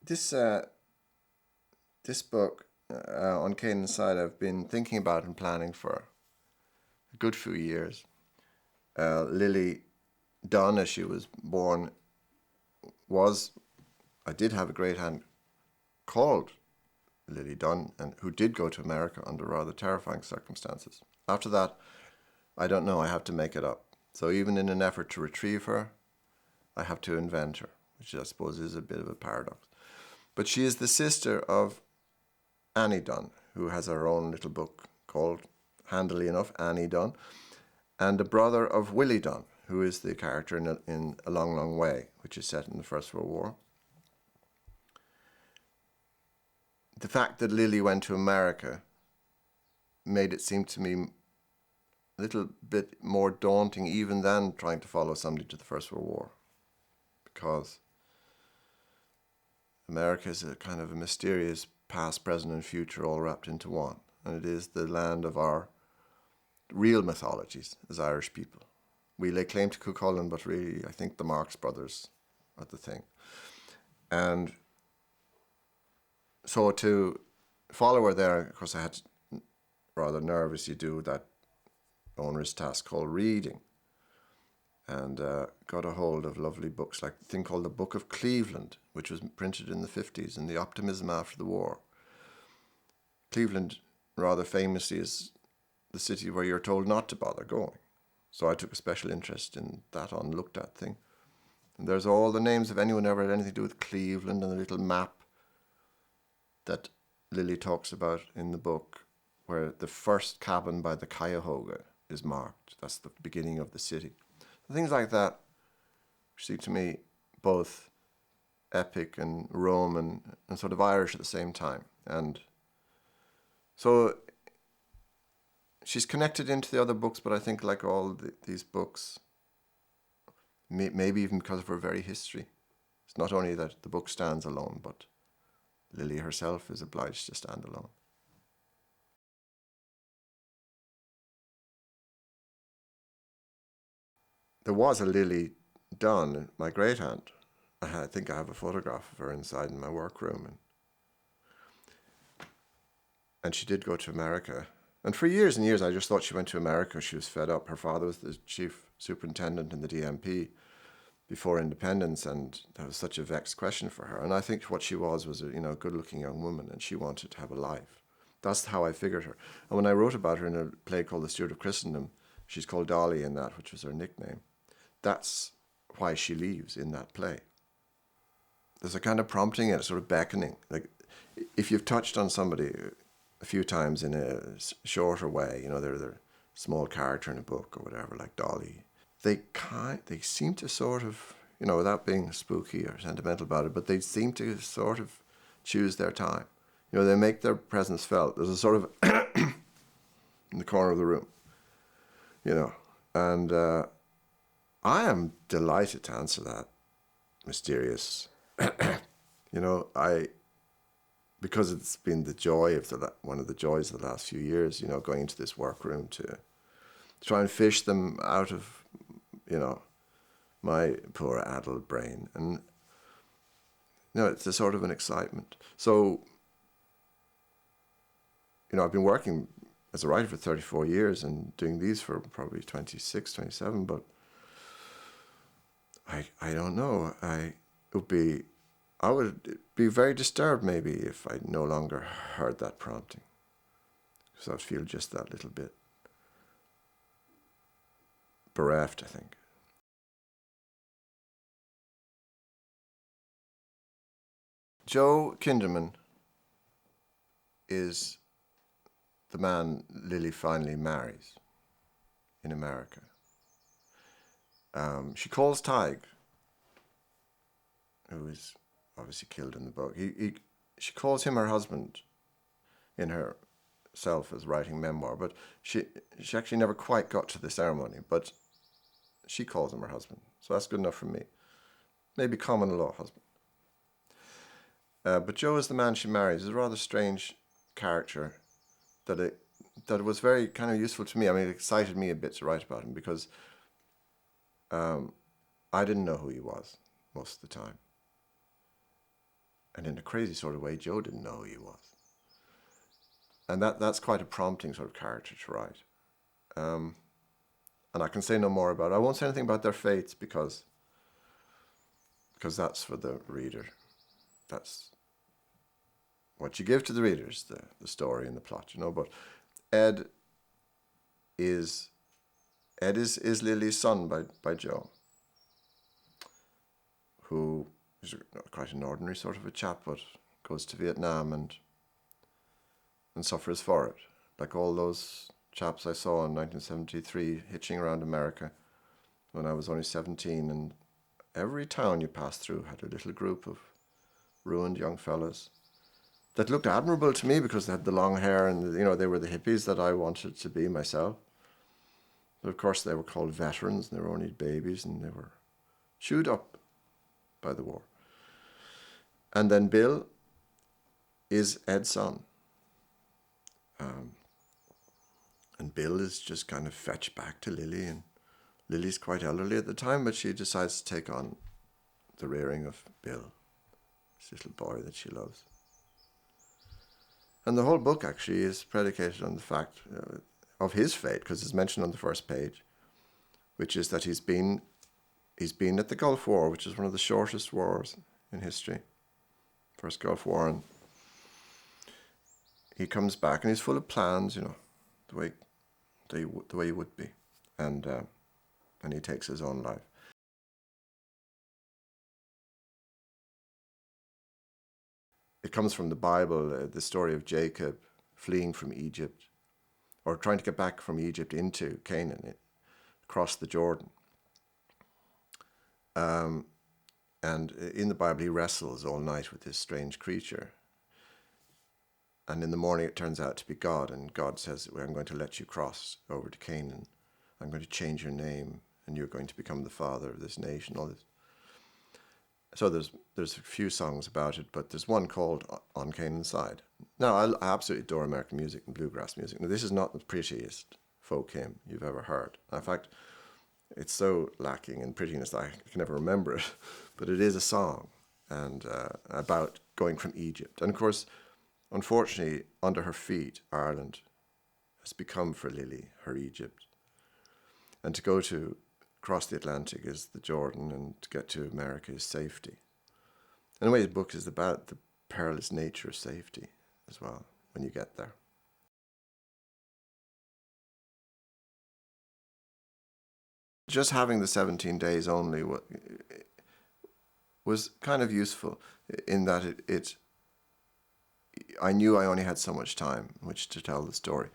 This this book on Canaan's side, I've been thinking about and planning for a good few years. Lily Dunn, as she was born, I did have a great aunt called Lily Dunn, and who did go to America under rather terrifying circumstances. After that, I don't know, I have to make it up. So even in an effort to retrieve her, I have to invent her, which I suppose is a bit of a paradox. But she is the sister of Annie Dunn, who has her own little book called, handily enough, Annie Dunn, and a brother of Willie Dunn, who is the character in A Long, Long Way, which is set in the First World War. The fact that Lily went to America made it seem to me a little bit more daunting even than trying to follow somebody to the First World War, because America is a kind of a mysterious past, present and future all wrapped into one, and it is the land of our real mythologies as Irish people. We lay claim to Cuchulainn, but really I think the Marx Brothers are the thing. And so to follow her there, of course I had to, rather nervous, you do that onerous task called reading, and got a hold of lovely books like the thing called The Book of Cleveland, which was printed in the 50s, and the optimism after the war. Cleveland, rather famously, is the city where you're told not to bother going. So I took a special interest in that unlooked at thing. And there's all the names of anyone who ever had anything to do with Cleveland, and the little map that Lily talks about in the book, where the first cabin by the Cuyahoga is marked. That's the beginning of the city. Things like that, which seem to me both epic and Roman and sort of Irish at the same time. And so she's connected into the other books, but I think like all these books, maybe even because of her very history, it's not only that the book stands alone, but Lily herself is obliged to stand alone. There was a Lily Dunn, my great aunt. I think I have a photograph of her inside in my workroom. And she did go to America. And for years and years, I just thought she went to America. She was fed up. Her father was the chief superintendent in the DMP before independence, and that was such a vexed question for her. And I think what she was a good-looking young woman, and she wanted to have a life. That's how I figured her. And when I wrote about her in a play called The Steward of Christendom, she's called Dolly in that, which was her nickname. That's why she leaves in that play. There's a kind of prompting and a sort of beckoning. Like if you've touched on somebody a few times in a shorter way, they're a small character in a book or whatever, like Dolly, they seem to sort of, without being spooky or sentimental about it, but they seem to sort of choose their time. They make their presence felt. There's a sort of in the corner of the room, and I am delighted to answer that mysterious, because it's been the joy of one of the joys of the last few years, going into this workroom to try and fish them out of, my poor addled brain. And, it's a sort of an excitement. So, I've been working as a writer for 34 years and doing these for probably 26, 27, but I don't know. I would be very disturbed maybe if I no longer heard that prompting. So I'd feel just that little bit bereft, I think. Joe Kinderman is the man Lily finally marries in America. She calls Tig, who is obviously killed in the book. She calls him her husband in herself as writing memoir, but she actually never quite got to the ceremony, but she calls him her husband. So that's good enough for me. Maybe common law husband. But Joe is the man she marries. He's a rather strange character that was very kind of useful to me. I mean, it excited me a bit to write about him because I didn't know who he was most of the time. And in a crazy sort of way, Joe didn't know who he was. And that's quite a prompting sort of character to write. And I can say no more about it. I won't say anything about their fates because that's for the reader. That's what you give to the readers, the story and the plot, you know. But Ed is Lilly's son by Joe, who is quite an ordinary sort of a chap, but goes to Vietnam and suffers for it, like all those chaps I saw in 1973 hitching around America when I was only 17, and every town you passed through had a little group of ruined young fellas that looked admirable to me because they had the long hair and, you know, they were the hippies that I wanted to be myself. But of course they were called veterans and they were only babies and they were chewed up by the war. And then Bill is Ed's son. And Bill is just kind of fetched back to Lilly, and Lily's quite elderly at the time, but she decides to take on the rearing of Bill, this little boy that she loves. And the whole book actually is predicated on the fact of his fate, because it's mentioned on the first page, which is that he's been at the Gulf War, which is one of the shortest wars in history, first Gulf War, and he comes back and he's full of plans, you know, the way he would be, and he takes his own life. It comes from the Bible, the story of Jacob fleeing from Egypt, or trying to get back from Egypt into Canaan, across the Jordan. And in the Bible, he wrestles all night with this strange creature. And in the morning, it turns out to be God, and God says, well, I'm going to let you cross over to Canaan. I'm going to change your name, and you're going to become the father of this nation, all this. So there's a few songs about it, but there's one called On Canaan's Side. Now, I absolutely adore American music and bluegrass music. Now, this is not the prettiest folk hymn you've ever heard. In fact, it's so lacking in prettiness that I can never remember it. But it is a song and about going from Egypt. And of course, unfortunately, under her feet, Ireland has become for Lilly her Egypt. And to go to cross the Atlantic is the Jordan, and to get to America is safety. In a way, the book is about the perilous nature of safety as well when you get there. Just having the 17 days only was kind of useful in that I knew I only had so much time in which to tell the story,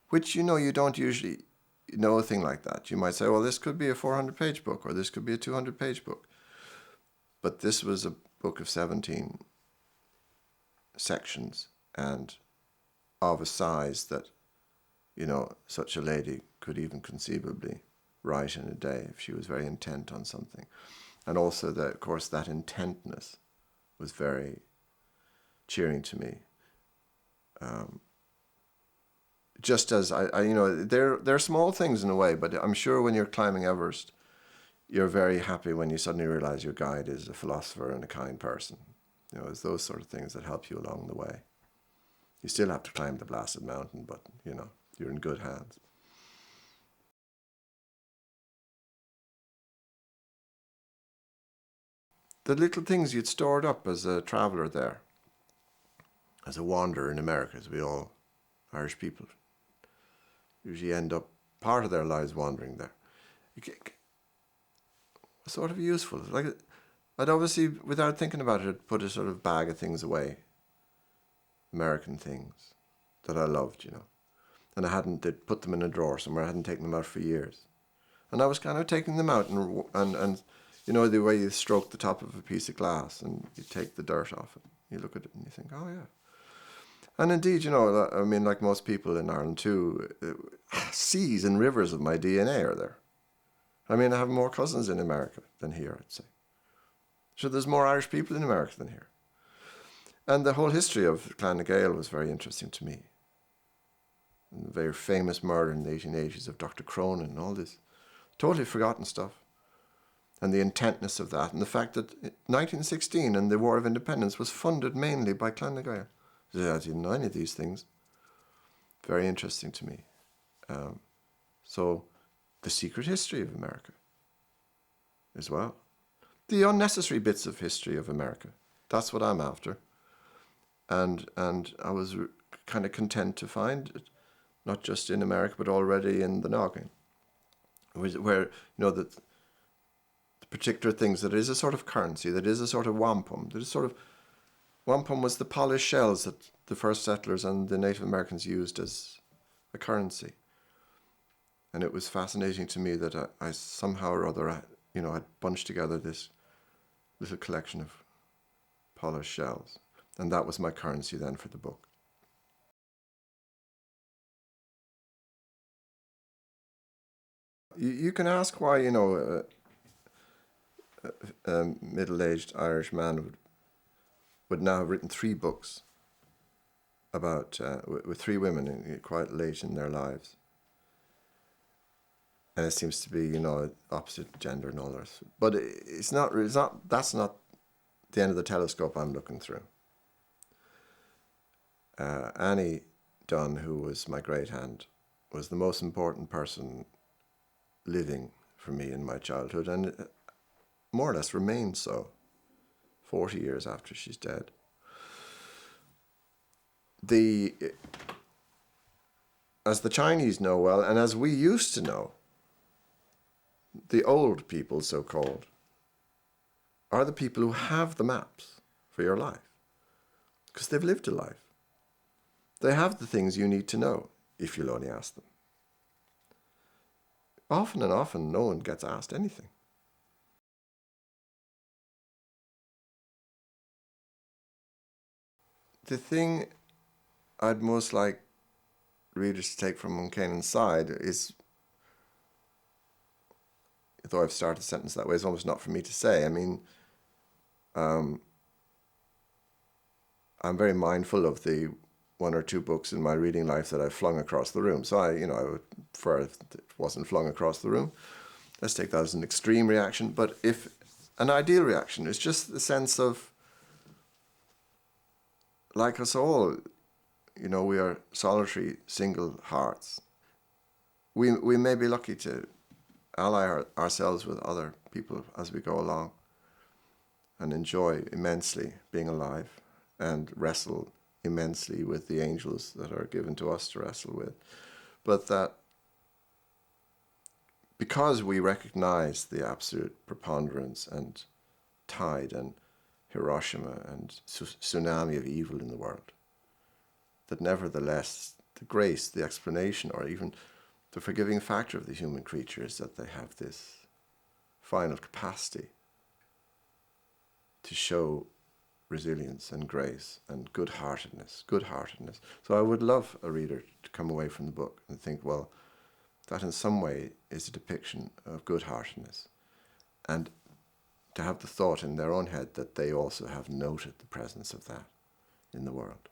which, you know, you don't usually know a thing like that. You might say, well, this could be a 400-page book, or this could be a 200-page book. But this was a book of 17 sections and of a size that, you know, such a lady could even conceivably write in a day if she was very intent on something. And also, of course, that intentness was very cheering to me. Just as I you know, they're small things in a way, but I'm sure when you're climbing Everest, you're very happy when you suddenly realize your guide is a philosopher and a kind person. You know, it's those sort of things that help you along the way. You still have to climb the blasted mountain, but, you know, you're in good hands. The little things you'd stored up as a traveller there, as a wanderer in America, as we all Irish people usually end up part of their lives wandering there. Sort of useful. Like, I'd obviously, without thinking about it, put a sort of bag of things away. American things that I loved, you know. And they'd put them in a drawer somewhere. I hadn't taken them out for years. And I was kind of taking them out and you know, the way you stroke the top of a piece of glass and you take the dirt off it. You look at it and you think, oh, yeah. And indeed, you know, I mean, like most people in Ireland too, seas and rivers of my DNA are there. I mean, I have more cousins in America than here, I'd say. So there's more Irish people in America than here. And the whole history of Clan na Gael was very interesting to me. And the very famous murder in the 1880s of Dr. Cronin and all this totally forgotten stuff. and the intentness of that, and the fact that 1916 and the War of Independence was funded mainly by Clan na Gael. I didn't know any of these things. Very interesting to me. So, the secret history of America as well. The unnecessary bits of history of America. That's what I'm after. And I was kind of content to find it, not just in America, but already in the noggin, where, the particular things, that is a sort of currency, that is a sort of wampum, that is sort of, wampum was the polished shells that the first settlers and the Native Americans used as a currency. And it was fascinating to me that I somehow or other, had bunched together this little collection of polished shells. And that was my currency then for the book. You can ask why, a middle-aged Irish man would now have written 3 books about with 3 women quite late in their lives, and it seems to be opposite gender and all that. But it's not. That's not the end of the telescope I'm looking through. Annie Dunn, who was my great aunt, was the most important person living for me in my childhood, and more or less remains so 40 years after she's dead. As the Chinese know well, and as we used to know, the old people, so-called, are the people who have the maps for your life, because they've lived a life. They have the things you need to know, if you'll only ask them. Often and often, no one gets asked anything. The thing I'd most like readers to take from Canaan's side is, though I've started a sentence that way, it's almost not for me to say. I mean, I'm very mindful of the 1 or 2 books in my reading life that I've flung across the room. So I would prefer if it wasn't flung across the room. Let's take that as an extreme reaction. But if an ideal reaction is just the sense of, like us all, we are solitary, single hearts. We may be lucky to ally ourselves with other people as we go along and enjoy immensely being alive and wrestle immensely with the angels that are given to us to wrestle with. But that because we recognize the absolute preponderance and tide and Hiroshima and tsunami of evil in the world, that nevertheless the grace, the explanation, or even the forgiving factor of the human creature is that they have this final capacity to show resilience and grace and good-heartedness. So I would love a reader to come away from the book and think, well, that in some way is a depiction of good-heartedness, and to have the thought in their own head that they also have noted the presence of that in the world.